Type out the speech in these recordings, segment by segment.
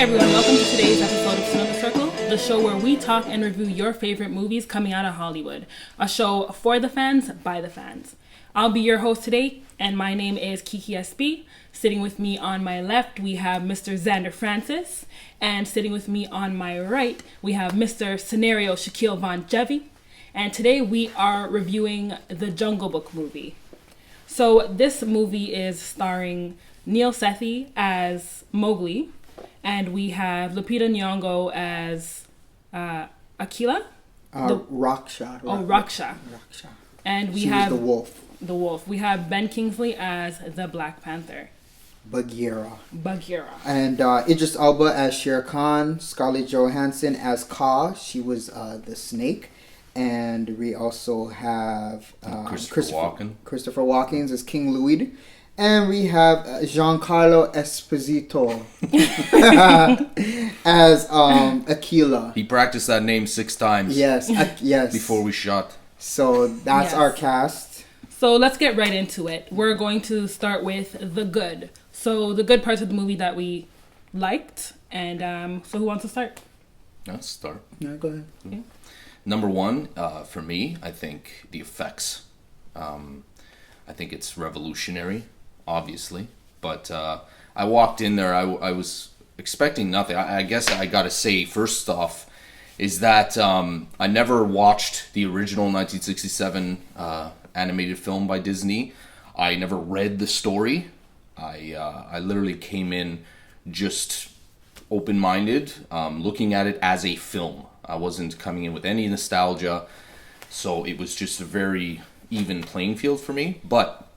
everyone, welcome to today's episode of Cinema Circle, the show where we talk and review your favorite movies coming out of Hollywood. A show for the fans, by the fans. I'll be your host today, and my name is Kiki SB. Sitting with me on my left, we have Mr. Zander Francis, and sitting with me on my right, we have Mr. Scenario Shaquille VonJevy, and today we are reviewing the Jungle Book movie. So this movie is starring Neil Sethi as Mowgli, and we have Lupita Nyong'o as Akela? Raksha. Raksha. And we have the wolf. The wolf. We have Ben Kingsley as the Black Panther. Bagheera. And Idris Elba as Shere Khan. Scarlett Johansson as Kaa. She was the snake. And we also have Christopher Walken as King Louis. And we have Giancarlo Esposito as Akela. He practiced that name 6 times. Yes, yes. Before we shot. So that's our cast. So let's get right into it. We're going to start with the good. So the good parts of the movie that we liked. And so who wants to start? Let's start. No, go ahead. Okay. Number one, for me, I think the effects. I think it's revolutionary, obviously. But I walked in there, I was expecting nothing. I guess I got to say, first off, is that I never watched the original 1967 animated film by Disney. I never read the story. I literally came in just open-minded, looking at it as a film. I wasn't coming in with any nostalgia, so it was just a very even playing field for me. But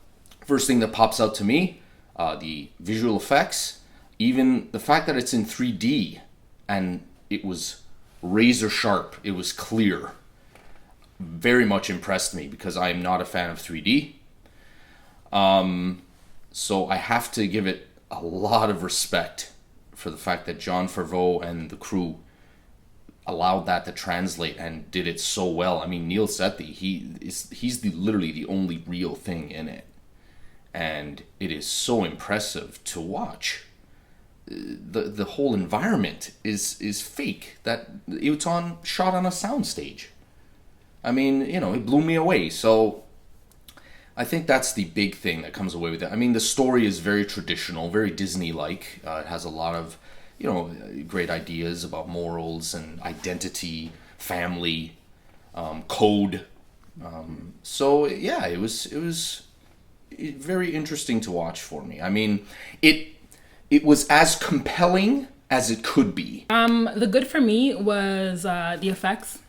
first thing that pops out to me, the visual effects, even the fact that it's in 3D and it was razor sharp, it was clear, very much impressed me because I am not a fan of 3D. So I have to give it a lot of respect for the fact that Jon Favreau and the crew allowed that to translate and did it so well. I mean, Neil Sethi, he's literally the only real thing in it. And it is so impressive to watch. The whole environment is fake. That it's shot on a soundstage. I mean, it blew me away. So I think that's the big thing that comes away with it. I mean, the story is very traditional, very Disney-like. It has a lot of, great ideas about morals and identity, family, code. So yeah, it was very interesting to watch for me. I mean, it was as compelling as it could be. The good for me was the effects.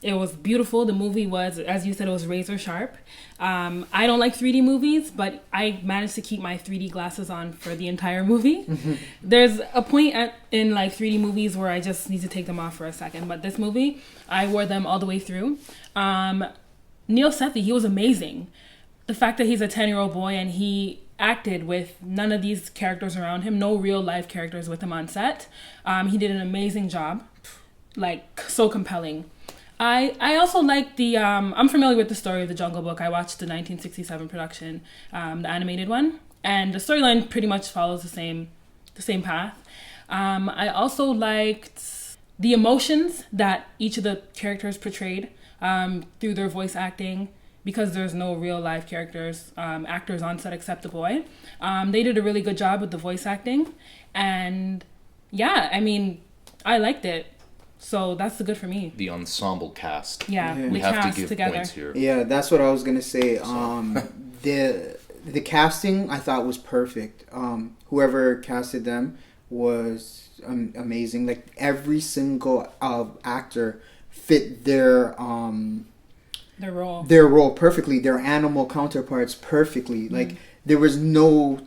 It was beautiful. The movie was, as you said, it was razor sharp. I don't like 3D movies, but I managed to keep my 3D glasses on for the entire movie. Mm-hmm. There's a point in 3D movies where I just need to take them off for a second. But this movie, I wore them all the way through. Neil Sethi, he was amazing. The fact that he's a 10-year-old boy and he acted with none of these characters around him, no real life characters with him on set. He did an amazing job, so compelling. I also like the, I'm familiar with the story of the Jungle Book. I watched the 1967 production, the animated one, and the storyline pretty much follows the same path. I also liked the emotions that each of the characters portrayed through their voice acting, because there's no real life actors on set except the boy. They did a really good job with the voice acting, and yeah, I mean, I liked it. So that's the good for me. The ensemble cast. Yeah. We have cast to give together. points here. Yeah, that's what I was gonna say. The casting I thought was perfect. Whoever casted them was amazing. Like every single actor fit their role perfectly. Their animal counterparts perfectly. Mm-hmm. Like there was no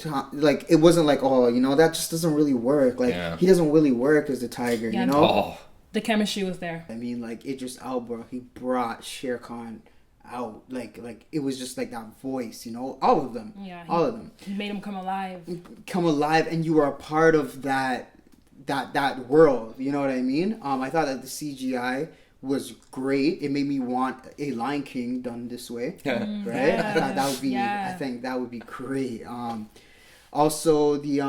it wasn't like, that just doesn't really work. He doesn't really work as a tiger. Yeah, Oh. The chemistry was there. I mean, Idris Elba, he brought Shere Khan out. It was just that voice, all of them. Yeah. All of them. He made him come alive. And you were a part of that world. You know what I mean? I thought that the CGI was great. It made me want a Lion King done this way. Right? Yeah. I thought that would be. I think that would be great. Also, the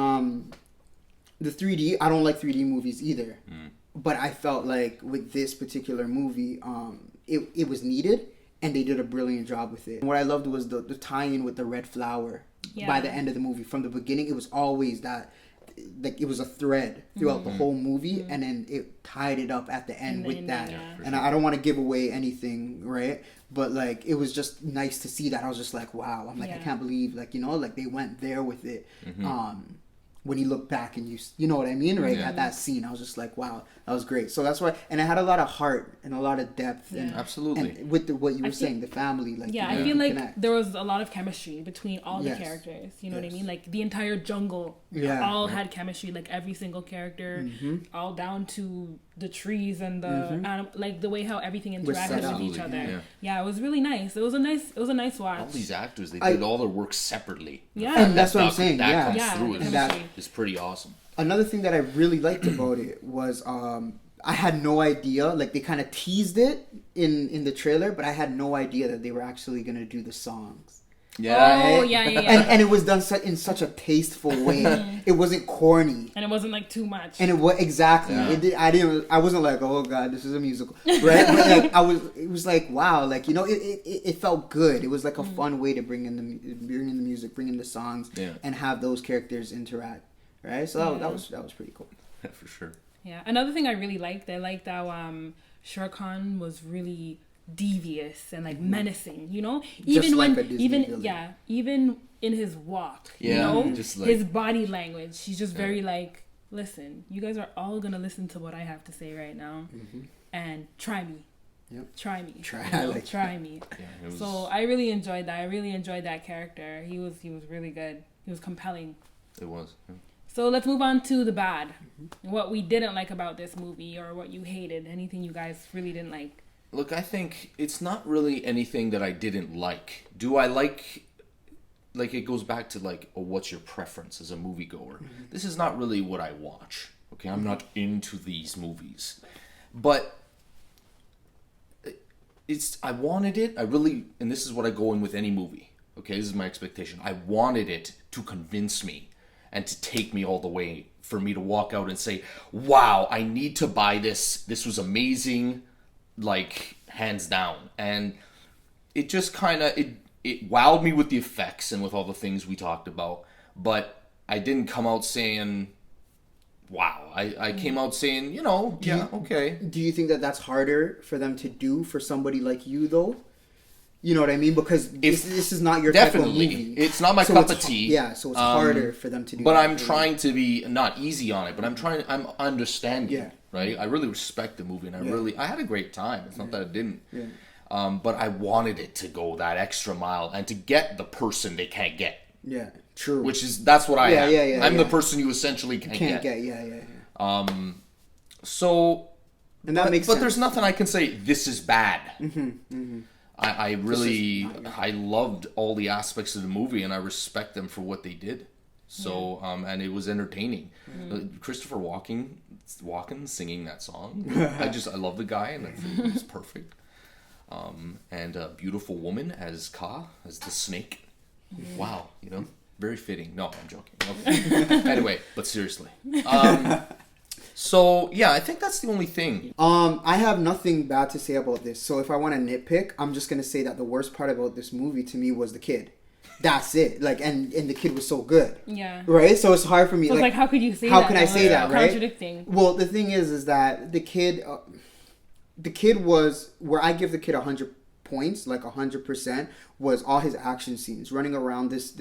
The 3D, I don't like 3D movies either. But I felt like with this particular movie, it was needed, and they did a brilliant job with it. And what I loved was the tie-in with the red flower. By the end of the movie. From the beginning, it was always that, like, it was a thread throughout the whole movie, and then it tied it up at the end with that. And I don't want to give away anything, right? But, like, it was just nice to see that. I was just like, wow. I'm like, I can't believe, like, you know, like, they went there with it. When you look back and you know what I mean, right? At that scene, I was just like, wow, that was great. So that's why, and it had a lot of heart and a lot of depth, and absolutely, and with what you were saying, the family, like, I feel like there was a lot of chemistry between all the characters. You know what I mean? Like the entire jungle, all had chemistry. Like every single character, all down to the trees and the like the way how everything interacted with each other. Yeah, it was really nice. It was a nice watch. All these actors, they did all their work separately. And that's what I'm saying. That comes through. It's pretty awesome. Another thing that I really liked about it was I had no idea, like they kind of teased it in the trailer, but I had no idea that they were actually going to do the songs. And it was done in such a tasteful way. It wasn't corny, and it wasn't like too much. And it was exactly. I wasn't like, oh god, this is a musical, right? But like it was like, wow, like, you know, it felt good. It was like a fun way to bring in the music, bring in the songs, and have those characters interact, right? So that was pretty cool. Yeah, for sure. Yeah, another thing I really liked, how Shere Khan was really devious and like menacing, you know, even even in his walk, you know, just like his body language, he's just very like, listen, you guys are all gonna listen to what I have to say right now, and try me. Try me. Try me. So I really enjoyed that. I really enjoyed that character. He was really good. He was compelling. It was. Yeah. So let's move on to the bad. What we didn't like about this movie, or what you hated. Anything you guys really didn't like. Look, I think it's not really anything that I didn't like. Do I like it goes back to like, oh, what's your preference as a moviegoer? This is not really what I watch. Okay, I'm not into these movies. But I wanted it. I really, and this is what I go in with any movie. Okay, this is my expectation. I wanted it to convince me and to take me all the way, for me to walk out and say, wow, I need to buy this. This was amazing. Like, hands down. And it just kind of it wowed me with the effects and with all the things we talked about, but I didn't come out saying wow. I came out saying, you know, okay. Do you think that that's harder for them to do for somebody like you, though? You know what I mean? Because this is not your type of movie. It's not my cup of tea. Yeah, so it's harder for them to do. But I'm trying to be not easy on it, but I'm understanding. Yeah. Right? I really respect the movie, and I had a great time. It's not that I didn't. Yeah. But I wanted it to go that extra mile and to get the person they can't get. Yeah, true. That's what I am. Yeah, I'm the person you essentially can't get. Yeah. So, and that makes sense. But there's nothing I can say, this is bad. I really, I loved all the aspects of the movie, and I respect them for what they did. So, and it was entertaining. Christopher Walken singing that song. I love the guy, and I think it was perfect. And a beautiful woman as Ka, as the snake. Wow, you know, very fitting. No, I'm joking. Okay. Anyway, but seriously. So, yeah, I think that's the only thing. I have nothing bad to say about this. So if I want to nitpick, I'm just going to say that the worst part about this movie to me was the kid. That's it. Like, and the kid was so good. Yeah. Right? So it's hard for me. So it's like, how could you say that? How can I say that, right? Contradicting. Well, the thing is that the kid was, where I give the kid 100 points, like 100%, was all his action scenes, running around this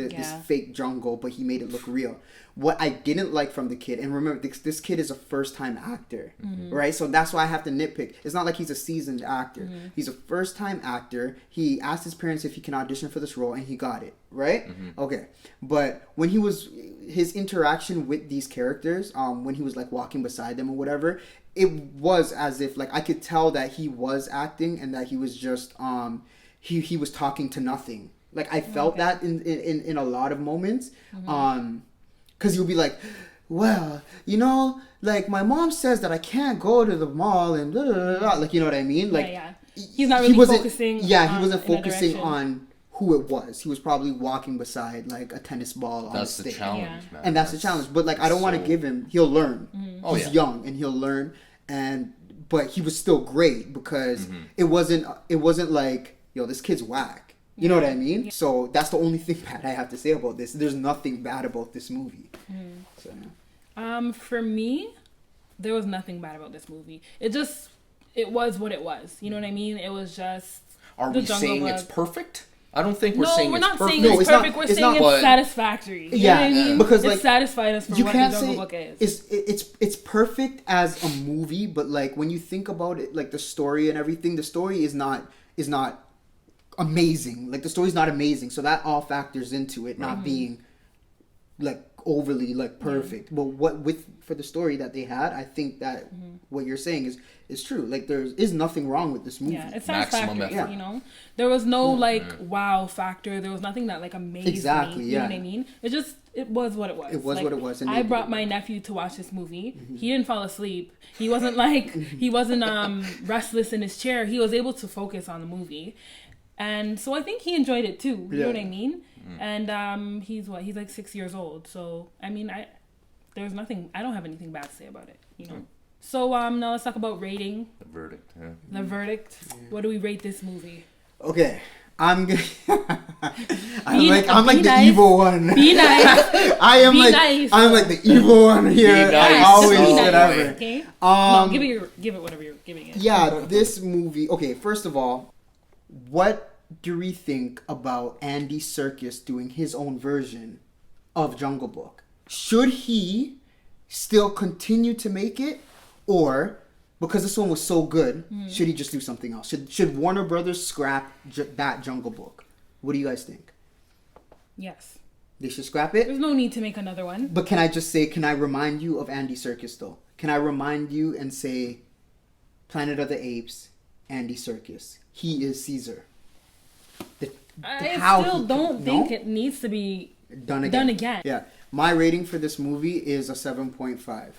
fake jungle, but he made it look real. What I didn't like from the kid, and remember, this kid is a first-time actor, right? So that's why I have to nitpick. It's not like he's a seasoned actor. He's a first-time actor. He asked his parents if he can audition for this role, and he got it, right? Okay. But when his interaction with these characters, when he was like walking beside them or whatever, it was as if, like, I could tell that he was acting and that he was just he was talking to nothing. Like, I felt that in a lot of moments. Because you'll be like, well, you know, like, my mom says that I can't go to the mall and blah, blah, blah, blah. Like, you know what I mean? Like, he's not really focusing. Yeah, he wasn't focusing on who it was. He was probably walking beside like a tennis ball on That's a the stick. challenge, man. And that's the challenge. But like I don't want to give him. He'll learn. Oh, He's young and he'll learn. But he was still great because it wasn't like, yo, this kid's whack. You know what I mean? Yeah. So that's the only thing bad I have to say about this. There's nothing bad about this movie. So. For me, there was nothing bad about this movie. It was what it was. You know what I mean? It was just. Are we saying it's perfect? I don't think we're saying it's perfect. No, we're not saying it's perfect. We're saying it's satisfactory. You know what I mean? Because it's satisfied us for what the Jungle Book is. It's perfect as a movie, but like when you think about it, like the story and everything, the story is not amazing. Like the story's not amazing, so that all factors into it not being like overly like perfect. But for the story that they had, I think that what you're saying is true. Like there is nothing wrong with this movie. Yeah, it's satisfactory. You know, there was no wow factor. There was nothing that like amazed me. You know what I mean? It was what it was. It was like, what it was. And I brought my nephew to watch this movie. He didn't fall asleep. He wasn't like he wasn't restless in his chair. He was able to focus on the movie. And so I think he enjoyed it too. You know what I mean? And he's like 6 years old. So I mean, I don't have anything bad to say about it. You know. So now let's talk about rating. The verdict. Yeah. The verdict. Yeah. What do we rate this movie? Okay. I'm like the evil one. Be nice. I'm like the evil one here. Be nice. Always nice. whatever. Okay. No, give it whatever you're giving it. Yeah, this movie. Okay, first of all, what do we think about Andy Serkis doing his own version of Jungle Book? Should he still continue to make it, or because this one was so good, should he just do something else? Should Warner Brothers scrap that Jungle Book? What do you guys think? Yes. They should scrap it? There's no need to make another one. But can I remind you of Andy Serkis though? Can I remind you and say Planet of the Apes, Andy Serkis. He is Caesar. I still don't think it needs to be done again. Yeah. My rating for this movie is a 7.5.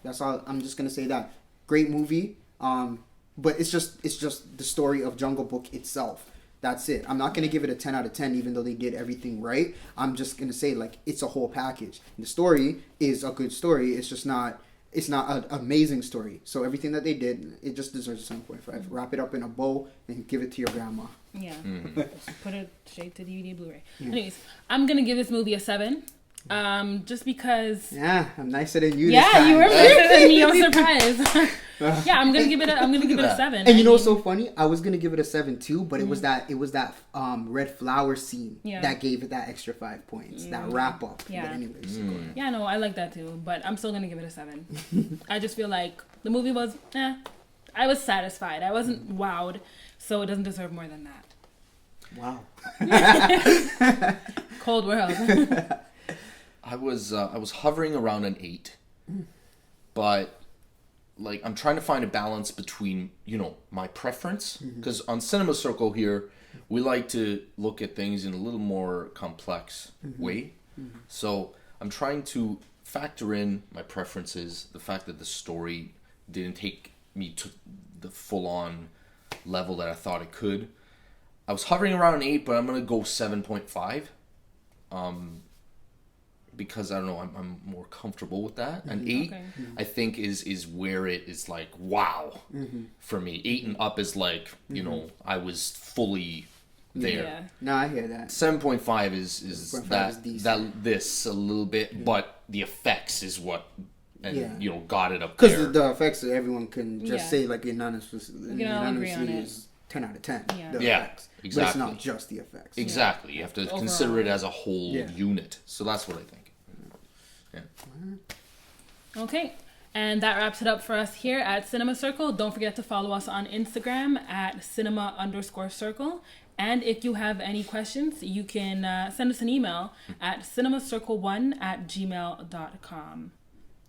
That's all. I'm just gonna say that. Great movie. But it's just the story of Jungle Book itself. That's it. I'm not gonna give it a 10 out of 10, even though they did everything right. I'm just gonna say like it's a whole package. The story is a good story. It's just not. It's not an amazing story. So everything that they did, it just deserves a 7.5. Wrap it up in a bow and give it to your grandma. Yeah. Put it straight to DVD Blu-ray. Yeah. Anyways, I'm gonna give this movie a 7. Just because. Yeah, I'm nicer than you. Yeah, you were nicer than me. I'm surprised. Yeah, I'm gonna give it a 7. And you know what's so funny? I was gonna give it a 7 too, but it was that red flower scene that gave it that extra 5 points. That wrap up. Yeah. But anyways, yeah, no, I like that too, but I'm still gonna give it a 7. I just feel like the movie was. I was satisfied. I wasn't wowed, so it doesn't deserve more than that. Wow. Cold world. I was hovering around an 8, but like I'm trying to find a balance between my preference, because on Cinema Circle here we like to look at things in a little more complex way. So I'm trying to factor in my preferences, the fact that the story didn't take me to the full-on level that I thought it could. I was hovering around an 8, but I'm gonna go 7.5. Because I don't know, I'm more comfortable with that. An 8, I think, is where it is like wow for me. 8 and up is like I was fully there. Yeah. No, I hear that. 7.5 is this a little bit, but the effects is what got it up there. Because the effects, everyone can just say like unanimously is 10 out of 10. Yeah, effects. Exactly. But it's not just the effects. Exactly. You have to consider it as a whole unit. So that's what I think. Yeah. Okay. And that wraps it up for us here at Cinema Circle. Don't forget to follow us on Instagram at cinema_circle. And if you have any questions, you can send us an email at cinemacircle1@gmail.com.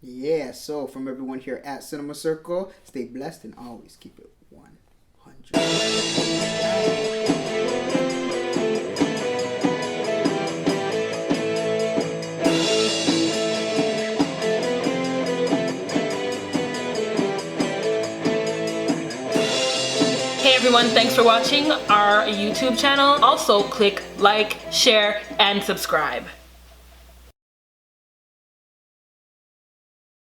Yeah, so from everyone here at Cinema Circle, stay blessed and always keep it 100. Hey everyone, thanks for watching our YouTube channel. Also click like, share, and subscribe.